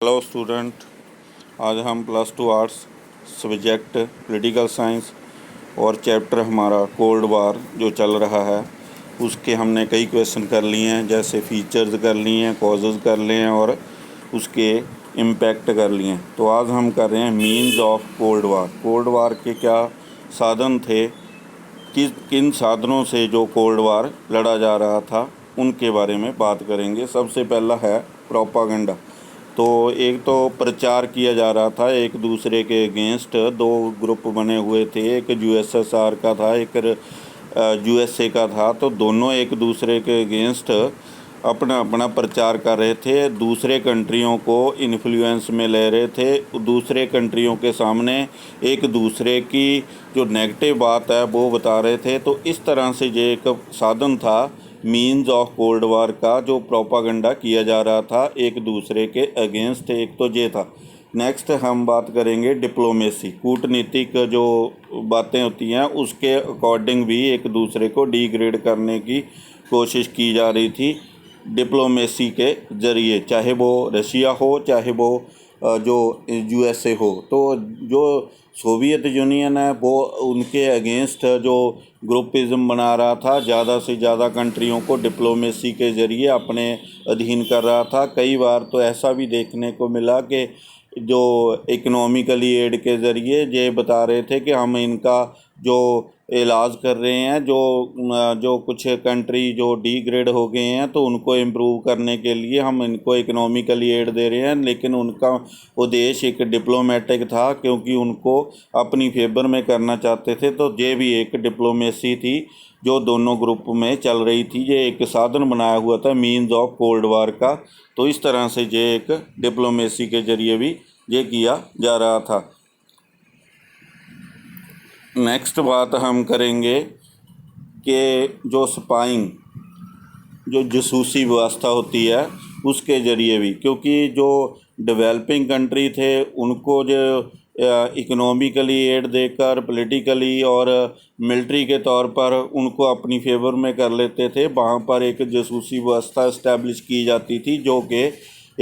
Hello student, आज हम +2 arts subject political science और चैप्टर हमारा कोल्ड वार जो चल रहा है उसके हमने कई क्वेश्चन कर लिए हैं। जैसे फीचर्स कर लिए हैं, कॉजेज़ कर लिए हैं और उसके इम्पैक्ट कर लिए हैं। तो आज हम कर रहे हैं means of cold war. Cold war के क्या साधन थे, किन साधनों से जो कोल्ड वार लड़ा जा रहा था उनके बारे में बात करेंगे। सबसे पहला है प्रोपागेंडा। तो एक तो प्रचार किया जा रहा था एक दूसरे के अगेंस्ट। दो ग्रुप बने हुए थे, एक यूएसएसआर का था, एक यूएसए का था। तो दोनों एक दूसरे के अगेंस्ट अपना अपना प्रचार कर रहे थे, दूसरे कंट्रियों को इन्फ्लुएंस में ले रहे थे, दूसरे कंट्रियों के सामने एक दूसरे की जो नेगेटिव बात है वो बता रहे थे। तो इस तरह से ये एक साधन था मीन्स ऑफ कोल्ड वार का, जो प्रोपागेंडा किया जा रहा था एक दूसरे के अगेंस्ट। एक तो ये था। नेक्स्ट हम बात करेंगे डिप्लोमेसी, कूटनीतिक जो बातें होती हैं उसके अकॉर्डिंग भी एक दूसरे को डिग्रेड करने की कोशिश की जा रही थी डिप्लोमेसी के ज़रिए, चाहे वो रशिया हो चाहे वो जो यूएसए हो। तो जो सोवियत यूनियन है वो उनके अगेंस्ट जो ग्रुपिज़म बना रहा था, ज़्यादा से ज़्यादा कंट्रियों को डिप्लोमेसी के ज़रिए अपने अधीन कर रहा था। कई बार तो ऐसा भी देखने को मिला कि जो इकोनॉमिकली एड के ज़रिए ये बता रहे थे कि हम इनका जो इलाज कर रहे हैं, जो कुछ कंट्री जो डिग्रेड हो गए हैं तो उनको इम्प्रूव करने के लिए हम इनको इकोनॉमिकली एड दे रहे हैं। लेकिन उनका उद्देश्य एक डिप्लोमेटिक था, क्योंकि उनको अपनी फेवर में करना चाहते थे। तो ये भी एक डिप्लोमेसी थी जो दोनों ग्रुप में चल रही थी। ये एक साधन बनाया हुआ था मीन्स ऑफ कोल्ड वार का। तो इस तरह से ये एक डिप्लोमेसी के ज़रिए भी ये किया जा रहा था। नेक्स्ट बात हम करेंगे कि जो स्पाइंग, जो जासूसी व्यवस्था होती है उसके ज़रिए भी, क्योंकि जो डेवलपिंग कंट्री थे उनको जो इकोनॉमिकली एड देकर पॉलिटिकली और मिलिट्री के तौर पर उनको अपनी फेवर में कर लेते थे। वहाँ पर एक जासूसी व्यवस्था इस्टेब्लिश की जाती थी जो कि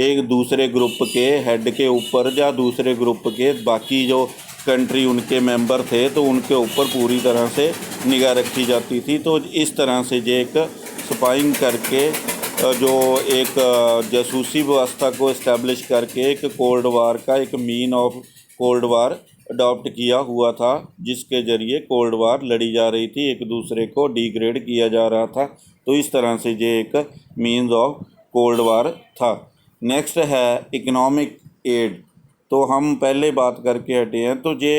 एक दूसरे ग्रुप के हेड के ऊपर या दूसरे ग्रुप के बाकी जो कंट्री उनके मेंबर थे तो उनके ऊपर पूरी तरह से निगाह रखी जाती थी। तो इस तरह से ये एक स्पाइंग करके जो एक जासूसी व्यवस्था को इस्टेब्लिश करके एक कोल्ड वार का एक mean of cold war adopt किया हुआ था, जिसके ज़रिए कोल्ड वार लड़ी जा रही थी, एक दूसरे को डिग्रेड किया जा रहा था। तो इस तरह से ये एक मीन्स ऑफ कोल्ड वार था। नेक्स्ट है इकोनॉमिक एड। तो हम पहले बात करके हटे हैं। तो ये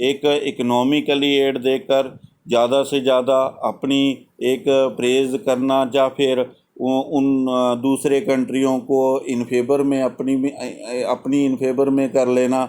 एक इकोनॉमिकली एड देकर ज़्यादा से ज़्यादा अपनी एक प्रेज़ करना या फिर उन दूसरे कंट्रियों को इन फेवर में अपनी इन फेवर में कर लेना।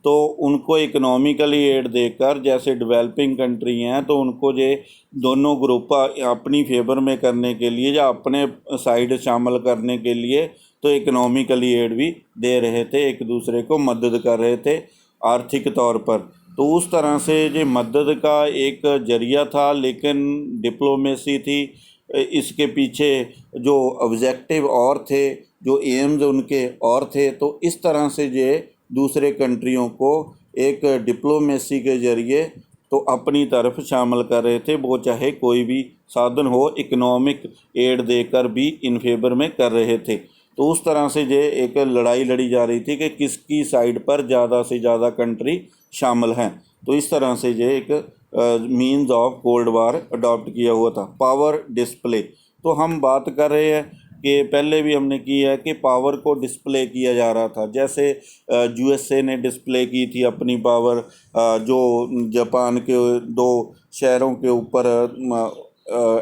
तो उनको इकोनॉमिकली एड देकर, जैसे डेवलपिंग कंट्री हैं तो उनको ये दोनों ग्रुप अपनी फेवर में करने के लिए या अपने साइड शामिल करने के लिए तो इकोनॉमिकली एड भी दे रहे थे, एक दूसरे को मदद कर रहे थे आर्थिक तौर पर। तो उस तरह से ये मदद का एक ज़रिया था, लेकिन डिप्लोमेसी थी इसके पीछे, जो ऑब्जेक्टिव और थे, जो एम्स उनके और थे। तो इस तरह से ये दूसरे कंट्रियों को एक डिप्लोमेसी के ज़रिए तो अपनी तरफ शामिल कर रहे थे, वो चाहे कोई भी साधन हो, इकोनॉमिक एड देकर भी इन फेवर में कर रहे थे। तो उस तरह से ये एक लड़ाई लड़ी जा रही थी कि किसकी साइड पर ज़्यादा से ज़्यादा कंट्री शामिल हैं। तो इस तरह से ये एक means of cold war adopt किया हुआ था। पावर डिस्प्ले, तो हम बात कर रहे हैं कि पहले भी हमने की है कि पावर को डिस्प्ले किया जा रहा था। जैसे यूएसए ने डिस्प्ले की थी अपनी पावर, जो जापान के 2 शहरों के ऊपर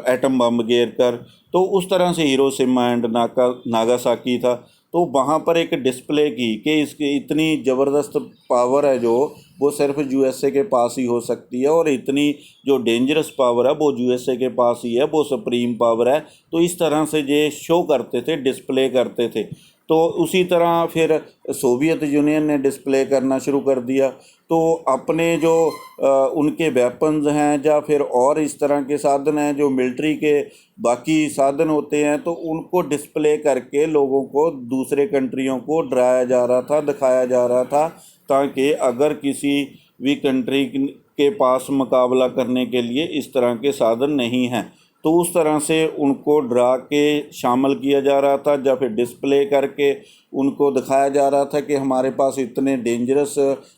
एटम बम गिर कर। तो उस तरह से हिरोशिमा एंड नागासाकी था। तो वहाँ पर एक डिस्प्ले की कि इसकी इतनी ज़बरदस्त पावर है जो वो सिर्फ यूएसए के पास ही हो सकती है, और इतनी जो डेंजरस पावर है वो यूएसए के पास ही है, वो सुप्रीम पावर है। तो इस तरह से ये शो करते थे, डिस्प्ले करते थे। तो उसी तरह फिर सोवियत यूनियन ने डिस्प्ले करना शुरू कर दिया। तो अपने जो उनके वेपन्स हैं या फिर और इस तरह के साधन हैं जो मिलिट्री के बाकी साधन होते हैं, तो उनको डिस्प्ले करके लोगों को, दूसरे कंट्रियों को डराया जा रहा था, दिखाया जा रहा था, ताकि अगर किसी भी कंट्री के पास मुकाबला करने के लिए इस तरह के साधन नहीं हैं, तो उस तरह से उनको डरा के शामिल किया जा रहा था, या फिर डिस्प्ले करके उनको दिखाया जा रहा था कि हमारे पास इतने डेंजरस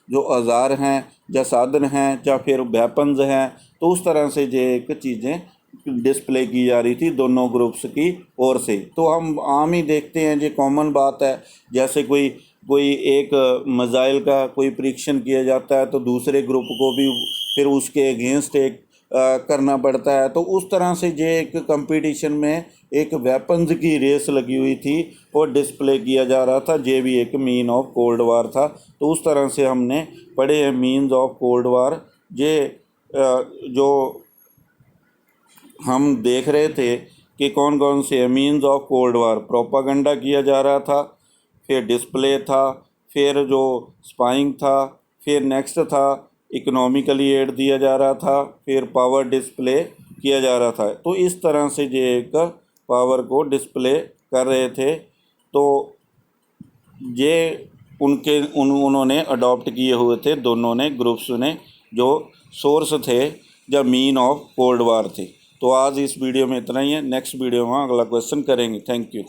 जो औजार हैं या साधन हैं या फिर वेपन्स हैं। तो उस तरह से ये एक चीज़ें डिस्प्ले की जा रही थी दोनों ग्रुप्स की ओर से। तो हम आम ही देखते हैं, ये कॉमन बात है, जैसे कोई एक मिसाइल का कोई परीक्षण किया जाता है तो दूसरे ग्रुप को भी फिर उसके अगेंस्ट एक करना पड़ता है। तो उस तरह से ये एक कंपटीशन में एक वेपन्स की रेस लगी हुई थी और डिस्प्ले किया जा रहा था। ये भी एक मीन ऑफ कोल्ड वार था। तो उस तरह से हमने पढ़े हैं मीन्स ऑफ कोल्ड वार। ये जो हम देख रहे थे कि कौन कौन से means of cold war, propaganda किया जा रहा था, फिर डिस्प्ले था, फिर जो स्पाइंग था, फिर नेक्स्ट था इकोनॉमिकली एड दिया जा रहा था, फिर पावर डिस्प्ले किया जा रहा था। तो इस तरह से ये एक पावर को डिस्प्ले कर रहे थे। तो ये उन्होंने अडॉप्ट किए हुए थे, दोनों ने ग्रुप्स ने, जो सोर्स थे या मीन ऑफ कोल्ड वार थे। तो आज इस वीडियो में इतना ही है। नेक्स्ट वीडियो में अगला क्वेश्चन करेंगे। Thank you.